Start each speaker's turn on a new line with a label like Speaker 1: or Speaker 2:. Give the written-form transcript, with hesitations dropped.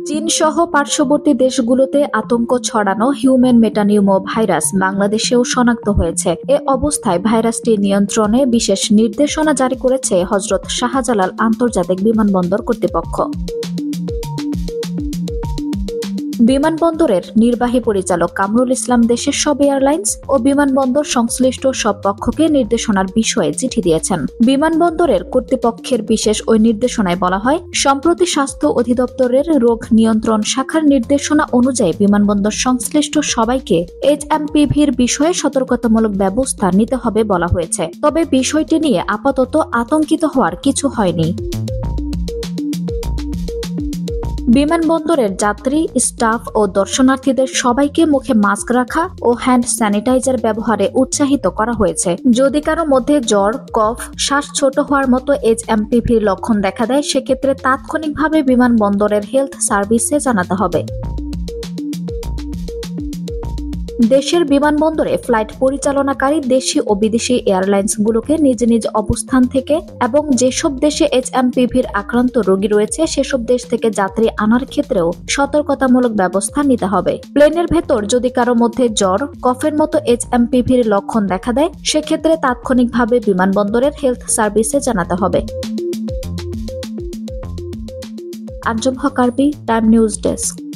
Speaker 1: চীন সহ পার্শ্ববর্তী দেশগুলোতে আতঙ্ক ছড়ানো হিউম্যান মেটানিউমো ভাইরাস বাংলাদেশেও শনাক্ত হয়েছে। এ অবস্থায় ভাইরাসটি নিয়ন্ত্রণে বিশেষ নির্দেশনা জারি করেছে হযরত শাহজালাল আন্তর্জাতিক বিমানবন্দর কর্তৃপক্ষ। বিমানবন্দরের নির্বাহী পরিচালক কামরুল ইসলাম দেশের সব এয়ারলাইন্স ও বিমানবন্দর সংশ্লিষ্ট সব পক্ষকে নির্দেশনার বিষয়ে চিঠি দিয়েছেন। বিমানবন্দরের কর্তৃপক্ষের বিশেষ ওই নির্দেশনায় বলা হয়, সম্প্রতি স্বাস্থ্য অধিদপ্তরের রোগ নিয়ন্ত্রণ শাখার নির্দেশনা অনুযায়ী বিমানবন্দর সংশ্লিষ্ট সবাইকে এইচএমপিভির বিষয়ে সতর্কতামূলক ব্যবস্থা নিতে হবে বলা হয়েছে। তবে বিষয়টি নিয়ে আপাতত আতঙ্কিত হওয়ার কিছু হয়নি। বিমানবন্দরের যাত্রী, স্টাফ ও দর্শনার্থীদের সবাইকে মুখে মাস্ক রাখা ও হ্যান্ড স্যানিটাইজার ব্যবহারে উৎসাহিত করা হয়েছে। যদি কারো মধ্যে জ্বর, কফ, শ্বাস ছোট হওয়ার মতো এইচএমপিভির লক্ষণ দেখা দেয়, সেক্ষেত্রে তাৎক্ষণিকভাবে বিমানবন্দরের হেলথ সার্ভিসে জানাতে হবে। দেশের বিমানবন্দরে ফ্লাইট পরিচালনাকারী দেশি ও বিদেশি এয়ারলাইন্সগুলোকে নিজ নিজ অবস্থান থেকে এবং যেসব দেশে এইচএমপিভির আক্রান্ত রোগী রয়েছে সেসব দেশ থেকে যাত্রী আনার ক্ষেত্রেও সতর্কতামূলক ব্যবস্থা নিতে হবে। প্লেনের ভেতর যদি কারো মধ্যে জ্বর, কফের মতো এইচএমপিভির লক্ষণ দেখা দেয়, সেক্ষেত্রে তাৎক্ষণিকভাবে বিমানবন্দরের হেলথ সার্ভিসে জানাতে হবে। আঞ্জুম হক আরবি, টাইম নিউজ ডেস্ক।